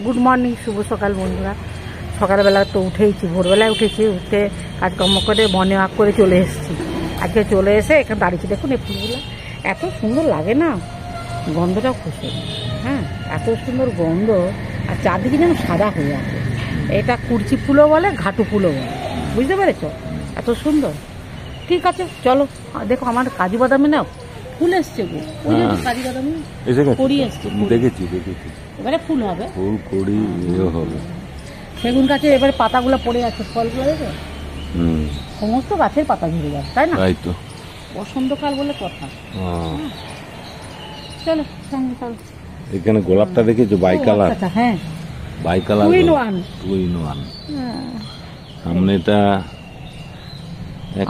Good morning, শুভ সকাল বন্ধুরা। সকালবেলা তো উঠেইছি, ভোরবেলায় উঠেছি, উঠে কাজকর্ম করে মর্নিং ওয়াক করে চলে এসেছি। আজকে চলে এসে এখানে দাঁড়িয়েছি, দেখুন এই ফুলগুলো এত সুন্দর লাগে না, গন্ধটাও খুব সুন্দর। হ্যাঁ, এত সুন্দর গন্ধ, আর চারদিকে যেন সাদা হয়ে আছে। এটা কুরচি ফুলও বলে, ঘাটু ফুলও বলে, বুঝতে পেরেছ? এত সুন্দর। ঠিক আছে, চলো দেখো আমার কাজু বাদামে নাও ফুল এসছে গো, ওই জন্য কাজু বাদামি কড়ি এসছে, দেখেছি। এবারে ফুল হবে, ফুল কড়ি হবে। সেগুন গাছে এবারে পাতাগুলো পড়ে আছে, ফলগুলো দেখো, সমস্ত গাছের পাতা ঝরে যাচ্ছে, তাই না? তাই তো, বসন্তকাল বলে কথা। চলো সঙ্গে চলো। এখানে গোলাপটা দেখেছো, বাই কালার। হ্যাঁ, বাই কালার, 2 in 1। সামনেটা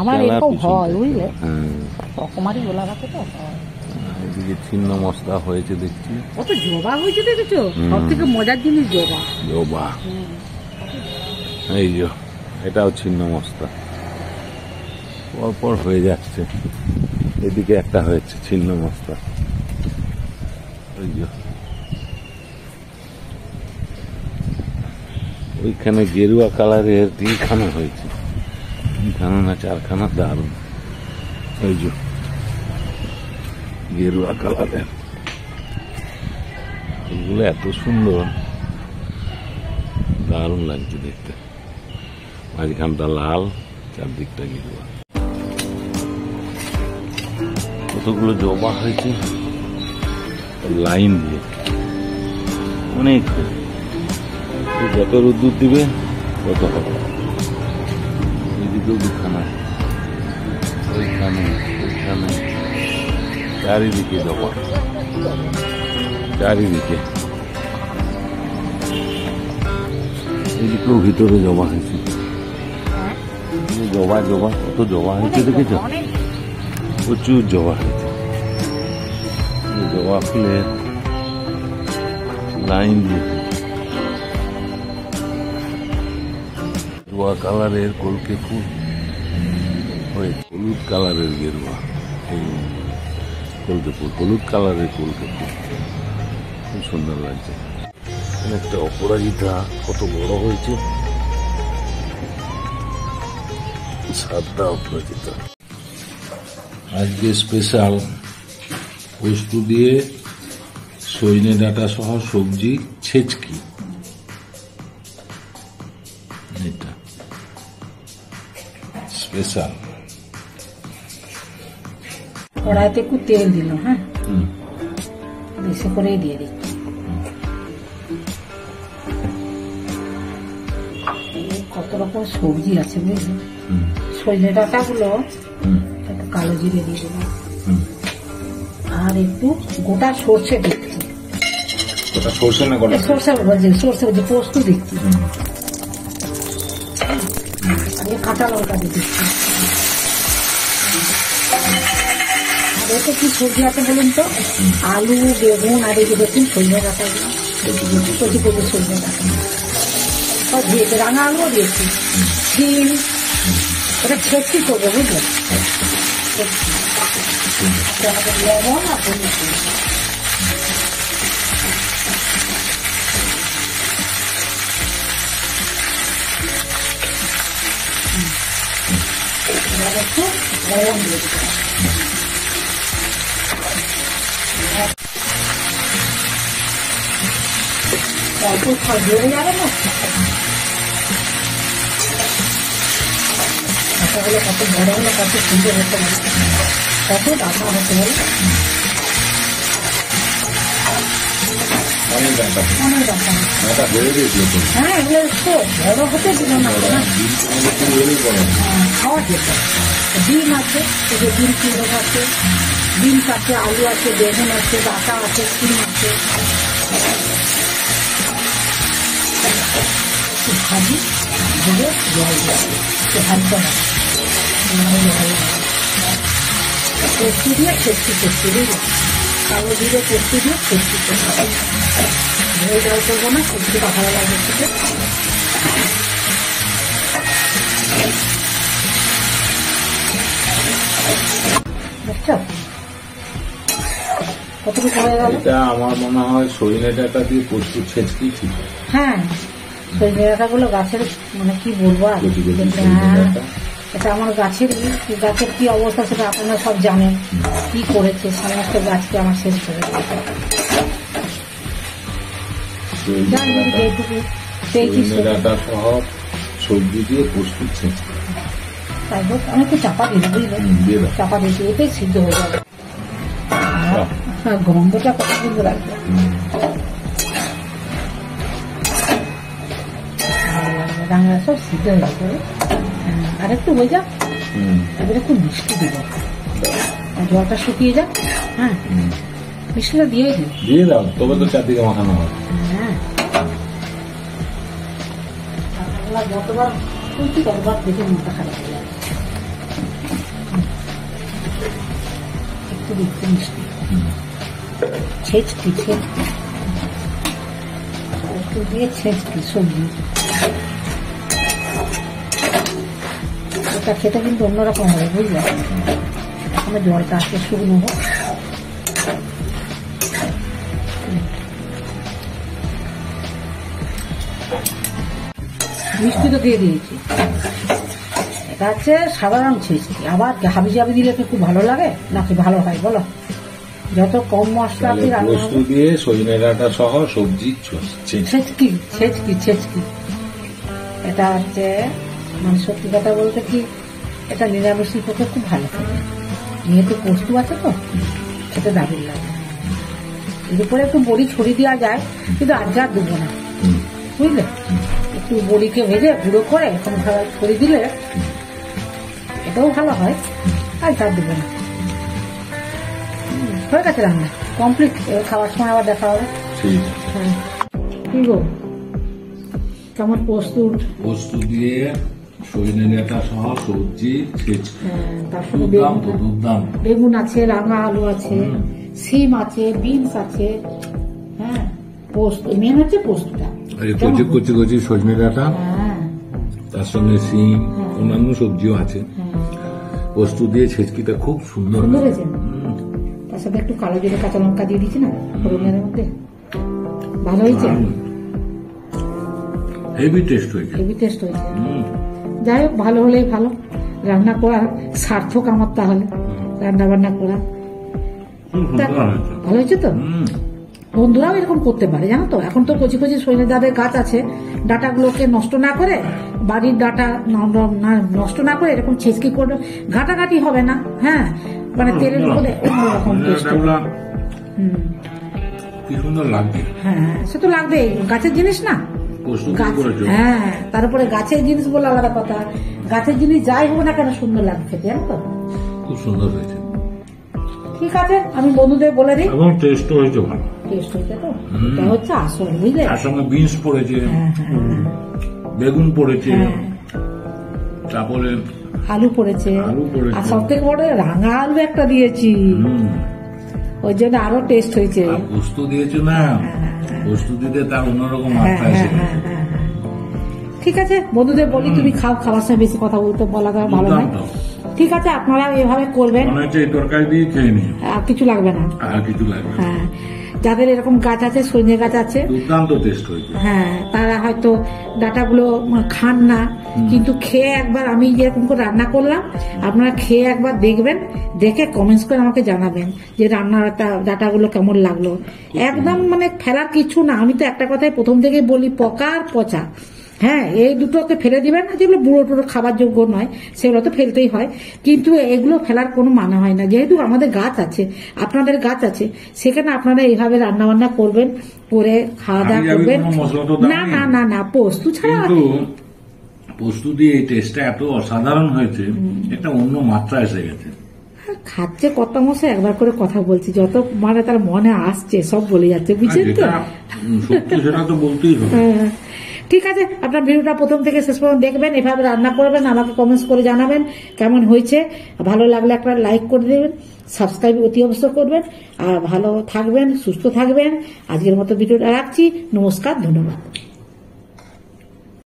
আমার এরকম হয়, বুঝলে, রকমারি গোলাপ আছে তো। এদিকে ছিন্ন মস্তা হয়েছে দেখছি, কত জবা হয়েছে দেখেছো? সব থেকে মজার জিনিস জবা। এই যে এটাও ছিন্ন মস্তা, পরপর হয়ে যাচ্ছে। এদিকে একটা হয়েছে ছিন্ন মস্তা, ওই যে ওইখানে গেরুয়া কালারের 3খানা হয়েছে, 3খানা না 4খানা, দারুণ। ওই যে গেরুয়া কালারের এগুলো এত সুন্দর, দারুণ লাগছে দেখতে। মাঝখানটা লাল, চারদিকটা গেরুয়া। কতগুলো জবা হয়েছে লাইন দিয়ে, অনেক। যত রোদ্দুর দিবে তত হবে। এদিকেও 2খানা, ওইখানে, চারিদিকে জবা, চারিদিকে। এদিকেও ভিতরে জবা হয়েছে, জবা কত জবা হয়েছে দেখেছ? প্রচুর জবা হয়েছে। জবা ফুলের লাইন দিয়ে গেরুয়া কালারের কলকে ফুল হয়েছে, হলুদ কালারের গেরুয়া, এই কলকে ফুল, হলুদ কালারের কলকে ফুল, খুব সুন্দর লাগছে। একটা অপরাজিতা কত বড় হয়েছে, সাতটা অপরাজিতা। আজকে স্পেশাল পোস্ত দিয়ে সজনে ডাঁটা সহ সবজি ছেচকি। এটা স্পেশাল। কড়াইতে একটু তেল দিলাম, হ্যাঁ, বেশি করেই দিয়ে দিচ্ছি। কত রকম সবজি আছে বুঝলি, সজনে ডাঁটাগুলো একটু কালো জিরে দিয়ে দিলাম, আর একটু গোটা সর্ষে দিচ্ছি। সর্ষে পোস্ত দিচ্ছি, কাঁচা লঙ্কা দিয়ে দিচ্ছি। আর এতে কি সবজি আছে বলুন তো? আলু, বেগুন, আর এই যে দেখুন সজনে ডাঁটা, কচি সজনে ডাঁটা সব দিয়েছে, রাঙা আলুও দিয়েছি, ডিম। ওটা ছেচকি করবো, বুঝলো? লবণ আর হলুদ। একটু লবণ দিয়ে দিতে, অল্প জোরে যাবে না। হলে কত বড় হলে কত সুন্দর হতে পারে, কত ডাটা হতে পারে, অনেক ডাটা। হ্যাঁ, এগুলো তো বড় হতে দিল না, খাওয়া যেত। ডিম আছে, ডিম কিলো আছে, বিনস আছে, আলু আছে, বেগুন আছে, ডাটা আছে, সিম আছে। ভাজি ধরে জল দিচ্ছে, হালকা পোস্ত দিয়ে ছেচকি করছি, বুঝলো? কালো জিরে পোস্ত দিয়ে ছেচকি করছি, ধরে জল করবো না, সবজিটা ভালো লাগে খেতে। বুঝছো কতটুকু হয়ে গেল? এটা আমার মনে হয় সজনে ডাঁটা দিয়ে পোস্ত ছেচকি ঠিক। হ্যাঁ, সজনে ডাঁটাগুলো গাছের, মানে কি বলবো আর। কচি কচি সজনে হ্যাঁ, ডাঁটা। এটা আমার গাছের কি অবস্থা সেটা আপনারা সব জানেন। কি করেছে, সমস্ত গাছকে আমার শেষ করে দিয়েছে। যাই হোক, যেটুকু পেয়েছি সজনে ডাঁটা সহ সবজি দিয়ে প্রস্তুত ছেঁচকি। তাই হোক, আমি একটু চাপা দিই, বুঝলেন, দিয়ে দাও। চাপা দিয়েছি, এটাই সিদ্ধ হয়ে যাবে। হ্যাঁ, গন্ধটা কত সুন্দর লাগবে। রান্না সব সিদ্ধ হয়ে যাবে। আর একটু হয়ে যাক, এবার একটু মিষ্টি দিব, জলটা শুকিয়ে যাক। হ্যাঁ, মিষ্টিটা দিয়ে দিই। দিয়ে দাও, তবে তো চারদিকে মাখানো হবে। হ্যাঁ, যতবার তুলছি ততবার দেখে মুখটা খারাপ হয়ে যাচ্ছে। একটু দিচ্ছি মিষ্টি, ছেঁচকি একটু দিয়ে ছেঁচকি সবজি। এটা খেতে কিন্তু অন্যরকম হবে, বুঝলে। আমার জলটা আসলে শুকনো হোক। মিষ্টি তো দিয়ে দিয়েছি। এটা হচ্ছে সাধারণ ছেঁচকি। আবার হাবি জাবি দিলে তো খুব ভালো লাগে নাকি, ভালো হয় বলো? যত কম মশলা তাহলে দিয়ে রান্না পোস্ত হবে। দিয়ে সজনে ডাঁটা সহ সবজি ছেঁচকি। ছেঁচকি এটা হচ্ছে, মানে সত্যি কথা বলতে কি, এটা নিরামিষের পক্ষে খুব ভালো থাকে। যেহেতু পোস্ত আছে তো খেতে দারুণ লাগে। এর উপরে একটু বড়ি ছড়িয়ে দেওয়া যায়, কিন্তু আজ আর দেবো না, বুঝলে। একটু বড়িকে ভেজে গুঁড়ো করে এখন ছড়িয়ে দিলে এটাও ভালো হয়। আর যা দেবো না। হয়ে গেছে রান্না কমপ্লিট। এবার খাওয়ার সময় আবার দেখা হবে। ঠিক আছে। হ্যাঁ, কি গো, কেমন পোস্ত দিয়ে সজনে ডাঁটা সহ সবজি ছেঁচকি। তার সঙ্গে দুর্দান্ত। বেগুন আছে, রাঙা আলু আছে, সিম আছে, বিনস আছে। হ্যাঁ, পোস্ত মেন হচ্ছে পোস্তটা। কচি কচি কচি সজনে ডাঁটা, হ্যাঁ, তার সঙ্গে সিম, অন্যান্য সবজিও আছে। পোস্ত দিয়ে ছেঁচকিটা খুব সুন্দর সুন্দর হয়। হয়েছে। তার সাথে একটু কালো জিরে কাঁচা লঙ্কা দিয়ে দিচ্ছি না ফোড়নের মধ্যে, ভালো হয়েছে। হেভি টেস্ট হয়েছে। হেভি টেস্ট হয়েছে। যাই হোক, ভালো হলেই ভালো। রান্না করা সার্থক আমার, তাহলে রান্না বান্না করা খুব সুন্দর হয়েছে। ভালো হয়েছে তো। বন্ধুরাও এরকম করতে পারে, জানো তো। এখন তো কচি কচি সজনে যাদের গাছ আছে, ডাটাগুলোকে নষ্ট না করে, বাড়ির ডাটা নষ্ট না করে এরকম ছেঁচকি করে ঘাটাঘাটি হবে না। হ্যাঁ, মানে তেলের মধ্যে অন্যরকম টেস্ট। কি সুন্দর লাগবে। হ্যাঁ, সে তো লাগবে, গাছের জিনিস না। পোস্ত দিয়ে গাছ, করেছো। হ্যাঁ, তারপরে গাছের জিনিস বলে আলাদা কথা। গাছের জিনিস যাই হোক না কেন সুন্দর লাগবে খেতে, জানো তো। খুব সুন্দর হয়েছে। ঠিক আছে, আমি বন্ধুদের বলে দিই। এবং টেস্টও হয়েছে ভালো। টেস্ট হয়েছে তো, এটা হচ্ছে আসল, বুঝলে। তার সঙ্গে বিনস পড়েছে, হ্যাঁ, হ্যাঁ, বেগুন পড়েছে, হ্যাঁ, তারপরে আলু পড়েছে, আলু পড়েছে। আর সব থেকে বড় রাঙা আলু একটা দিয়েছি, ওই জন্য আরো টেস্ট হয়েছে। আর পোস্ত দিয়েছো না, পোস্ত দিতে তার অন্যরকম হ্যাঁ, মাত্রা হ্যাঁ, এসে হ্যাঁ, হ্যাঁ, হ্যাঁ। ঠিক আছে, বন্ধুদের বলি তুমি খাও, খাবার সময় বেশি কথা বলতে ভালো নয়। ঠিক আছে, আপনারা এভাবে করবেন। মনে হচ্ছে এই তরকারি দিয়ে খেয়ে নিও, আর কিছু লাগবে না। আর কিছু লাগবে না। হ্যাঁ, যাদের এরকম গাছ আছে, সজনে গাছ আছে, দুর্দান্ত টেস্ট হয়েছে। হ্যাঁ, তারা হয়তো ডাটাগুলো খান না, কিন্তু খেয়ে একবার, আমি যেরকম করে রান্না করলাম, আপনারা খেয়ে একবার দেখবেন, দেখে কমেন্টস করে আমাকে জানাবেন যে রান্নার ডাটাগুলো কেমন লাগলো। একদম মানে ফেলার কিছু না। আমি তো একটা কথাই প্রথম থেকে বলি, পকা আর পচা। হ্যাঁ, এই দুটোকে ফেলে দিবেন না। যেগুলো বুড়ো টুড়ো খাবার যোগ্য নয় সেগুলো তো ফেলতেই হয়, কিন্তু এগুলো ফেলার কোনো মানে হয় না। যেহেতু আমাদের গাছ আছে, আপনাদের গাছ আছে, সেখানে আপনারা এইভাবে রান্না বান্না করবেন, করে খাওয়া দাওয়া করবেন। না না না না, পোস্ত ছাড়া পোস্ত দিয়ে এই টেস্টটা এত অসাধারণ হয়েছে, একটা অন্য মাত্রা এসে গেছে। খাচ্ছে কত মশাই, একবার করে কথা বলছি, যত মানে তার মনে আসছে সব বলে যাচ্ছে, বুঝছেন তো। সত্যি সেটা তো বলতেই হবে। ঠিক আছে, আপনার ভিডিওটা প্রথম থেকে শেষ পর্যন্ত দেখবেন, এভাবে রান্না করবেন, আমাকে কমেন্টস করে জানাবেন কেমন হয়েছে। ভালো লাগলে একটা লাইক করে দেবেন, সাবস্ক্রাইব অতি অবশ্য করবেন। আর ভালো থাকবেন, সুস্থ থাকবেন। আজকের মতো ভিডিওটা রাখছি। নমস্কার, ধন্যবাদ।